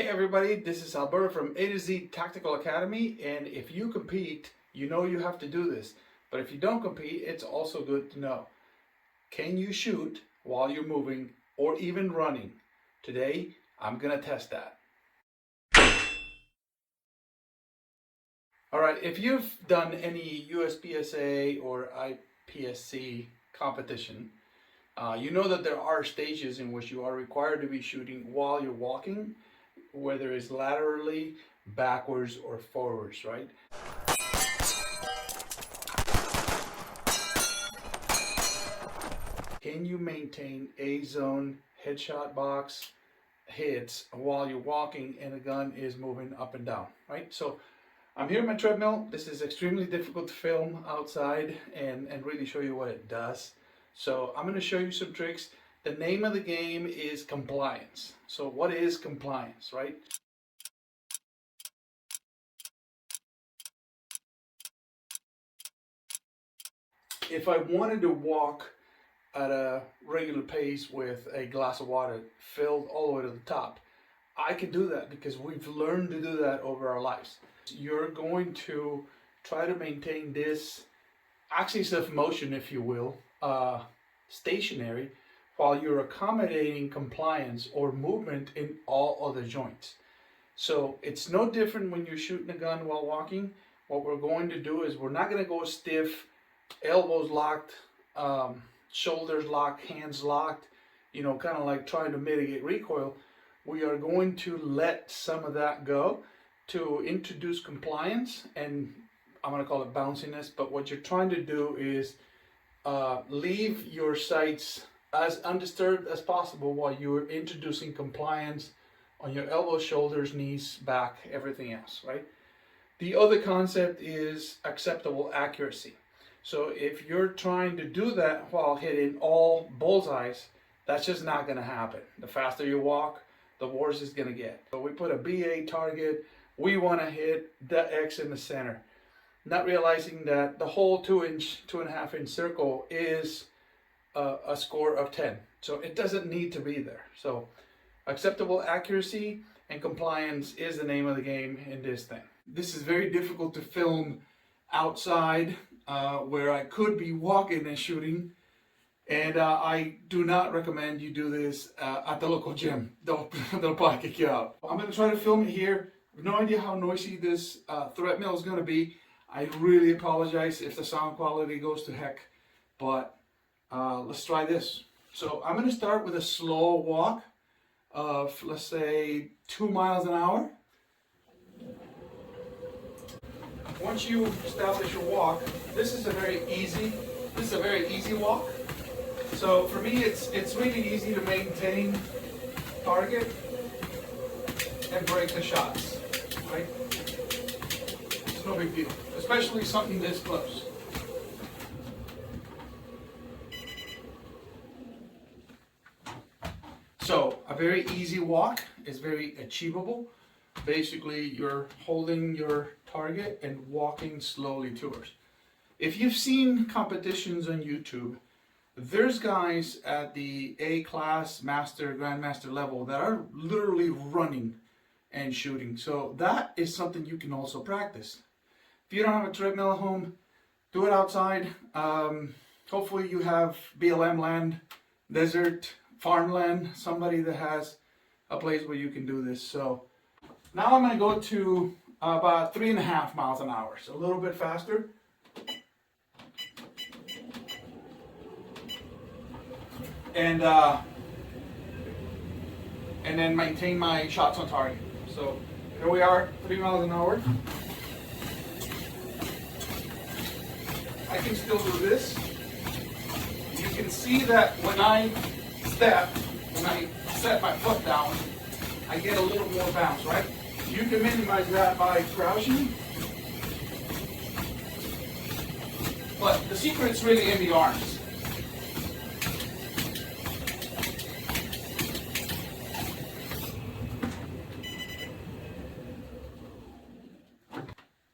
Hey everybody, this is Alberto from A to Z Tactical Academy, and if you compete, you know you have to do this. But if you don't compete, it's also good to know. Can you shoot while you're moving or even running? Today, I'm gonna test that. Alright, if you've done any USPSA or IPSC competition, you know that there are stages in which you are required to be shooting while you're walking, whether it's laterally, backwards, or forwards, right? Can you maintain a zone headshot box hits while you're walking and the gun is moving up and down, right? So I'm here at my treadmill. This is extremely difficult to film outside and really show you what it does. So I'm going to show you some tricks. The name of the game is compliance. So what is compliance, right? If I wanted to walk at a regular pace with a glass of water filled all the way to the top, I can do that because we've learned to do that over our lives. You're going to try to maintain this axis of motion, if you will, stationary, while you're accommodating compliance or movement in all other joints. So it's no different when you're shooting a gun while walking. What we're going to do is we're not going to go stiff, elbows locked, shoulders locked, hands locked, you know, kind of like trying to mitigate recoil. We are going to let some of that go to introduce compliance, and I'm going to call it bounciness, but what you're trying to do is leave your sights as undisturbed as possible while you're introducing compliance on your elbows, shoulders, knees, back, everything else, right? The other concept is acceptable accuracy. So if you're trying to do that while hitting all bullseyes, that's just not going to happen. The faster you walk, the worse it's going to get. So we put a BA target. We want to hit the X in the center, not realizing that the whole 2.5 inch circle is a score of 10. So it doesn't need to be there. So acceptable accuracy and compliance is the name of the game in this thing. This is very difficult to film outside where I could be walking and shooting, and I do not recommend you do this at the local gym. They'll probably kick you out. I'm going to try to film it here. I have no idea how noisy this treadmill is going to be. I really apologize if the sound quality goes to heck, but let's try this. So I'm going to start with a slow walk of, let's say, 2 miles an hour. Once you establish your walk, this is a very easy walk. So for me, it's really easy to maintain target and break the shots, right? It's no big deal, especially something this close. So a very easy walk is very achievable. Basically, you're holding your target and walking slowly towards. If you've seen competitions on YouTube, there's guys at the A-class, master, grandmaster level that are literally running and shooting. So that is something you can also practice. If you don't have a treadmill at home, do it outside. Hopefully you have BLM land, desert, farmland, somebody that has a place where you can do this. So now I'm going to go to about 3.5 miles an hour, so a little bit faster. And then maintain my shots on target. So here we are, 3 miles an hour. I can still do this. You can see that when I set my foot down, I get a little more bounce, right? You can minimize that by crouching. But the secret's really in the arms.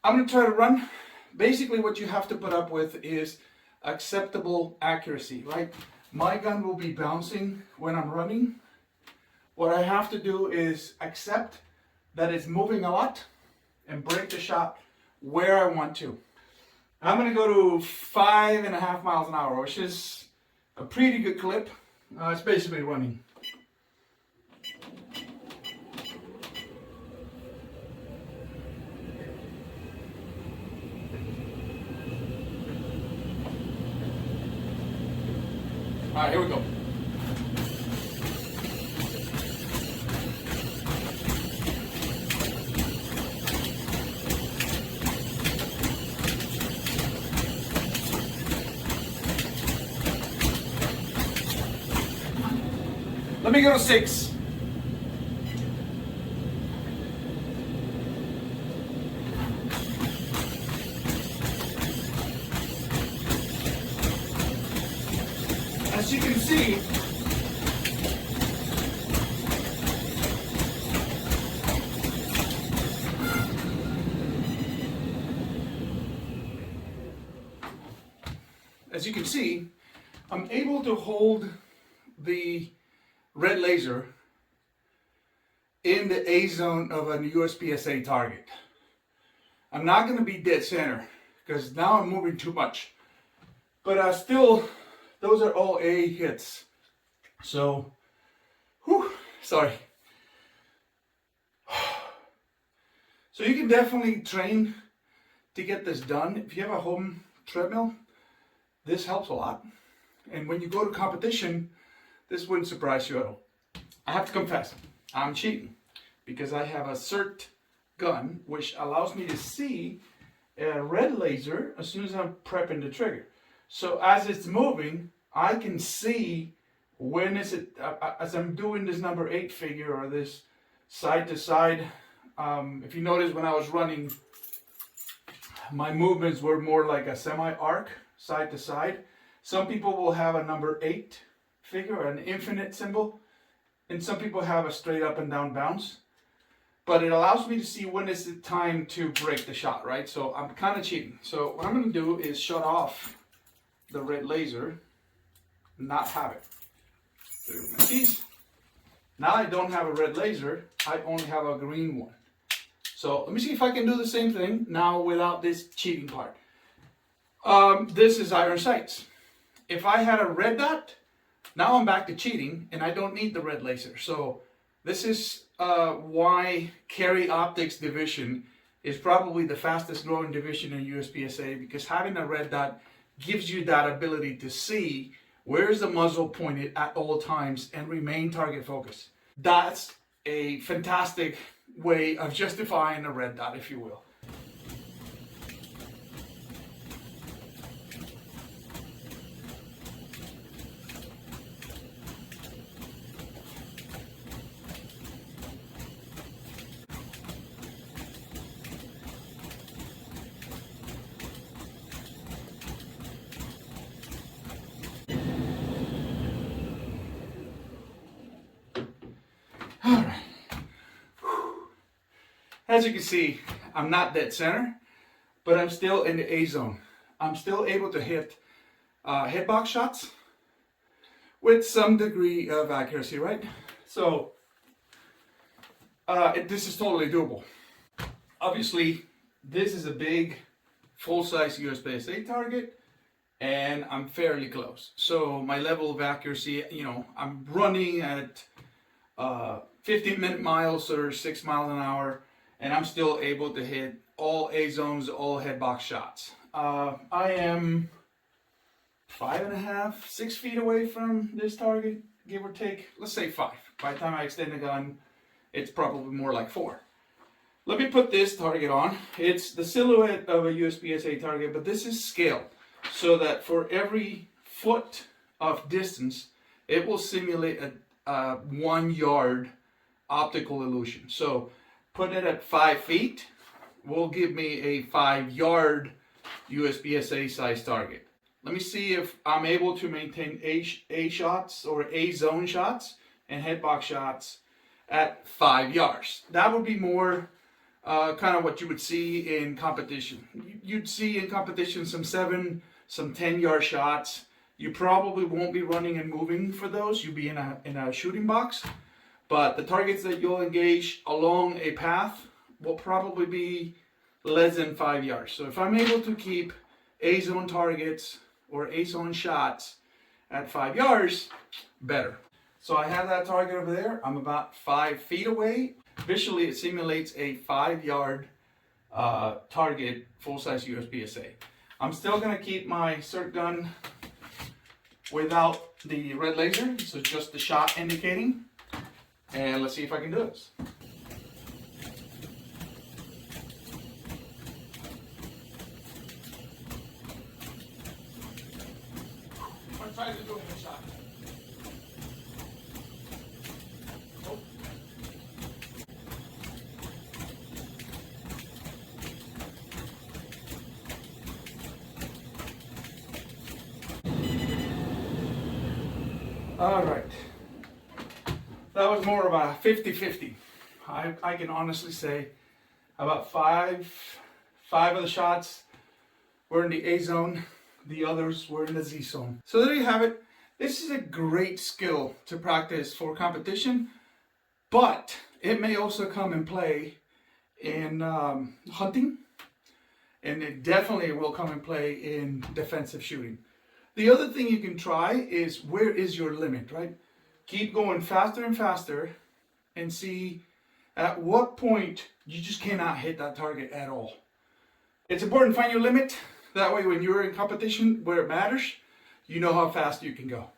I'm going to try to run. Basically what you have to put up with is acceptable accuracy, right? My gun will be bouncing when I'm running. What I have to do is accept that is moving a lot and break the shot where I want to. I'm going to go to 5.5 miles an hour, which is a pretty good clip. It's basically running. All right, here we go. Let me go to 6. As you can see, I'm able to hold the red laser in the A zone of a USPSA target. I'm not going to be dead center because now I'm moving too much. But still, those are all A hits. So, sorry. So you can definitely train to get this done. If you have a home treadmill, this helps a lot. And when you go to competition, this wouldn't surprise you at all. I have to confess, I'm cheating because I have a cert gun which allows me to see a red laser as soon as I'm prepping the trigger. So as it's moving, I can see when is it, as I'm doing this number 8 figure or this side to side. If you notice when I was running, my movements were more like a semi-arc, side to side. Some people will have a number 8 figure, an infinite symbol, and some people have a straight up and down bounce. But it allows me to see when is the time to break the shot, right? So I'm kind of cheating. So what I'm going to do is shut off the red laser, not have it. There's my keys. Now I don't have a red laser, I only have a green one. So let me see if I can do the same thing now without this cheating part. This is iron sights. If I had a red dot, now I'm back to cheating and I don't need the red laser. So this is why carry optics division is probably the fastest growing division in USPSA, because having a red dot gives you that ability to see where is the muzzle pointed at all times and remain target focused. That's a fantastic way of justifying a red dot, if you will. Alright. As you can see, I'm not dead center, but I'm still in the A zone. I'm still able to hit headbox shots with some degree of accuracy, right? So this is totally doable. Obviously, this is a big full-size USPSA target, and I'm fairly close. So my level of accuracy, I'm running at 15-minute miles or 6 miles an hour, and I'm still able to hit all A zones, all headbox shots. I am 5.5, 6 feet away from this target, give or take. Let's say 5. By the time I extend the gun, it's probably more like 4. Let me put this target on. It's the silhouette of a USPSA target, but this is scaled so that for every foot of distance, it will simulate a 1 yard optical illusion. So put it at 5 feet will give me a 5 yard USPSA size target. Let me see if I'm able to maintain A shots or A zone shots and headbox shots at 5 yards. That would be more kind of what you would see in competition. You'd see in competition some 7, some 10 yard shots. You probably won't be running and moving for those. You'll be in a shooting box. But the targets that you'll engage along a path will probably be less than 5 yards. So if I'm able to keep A-zone targets or A-zone shots at 5 yards, better. So I have that target over there. I'm about 5 feet away. Visually, it simulates a 5-yard target, full-size USPSA. I'm still gonna keep my cert gun without the red laser, so just the shot indicating. And let's see if I can do this. I'm trying to do a headshot. Oh. All right. That was more of a 50-50. I can honestly say about five of the shots were in the A zone, the others were in the Z zone. So there you have it. This is a great skill to practice for competition, but it may also come in play in hunting, and it definitely will come in play in defensive shooting. The other thing you can try is, where is your limit, right? Keep going faster and faster and see at what point you just cannot hit that target at all. It's important to find your limit. That way when you're in competition where it matters, you know how fast you can go.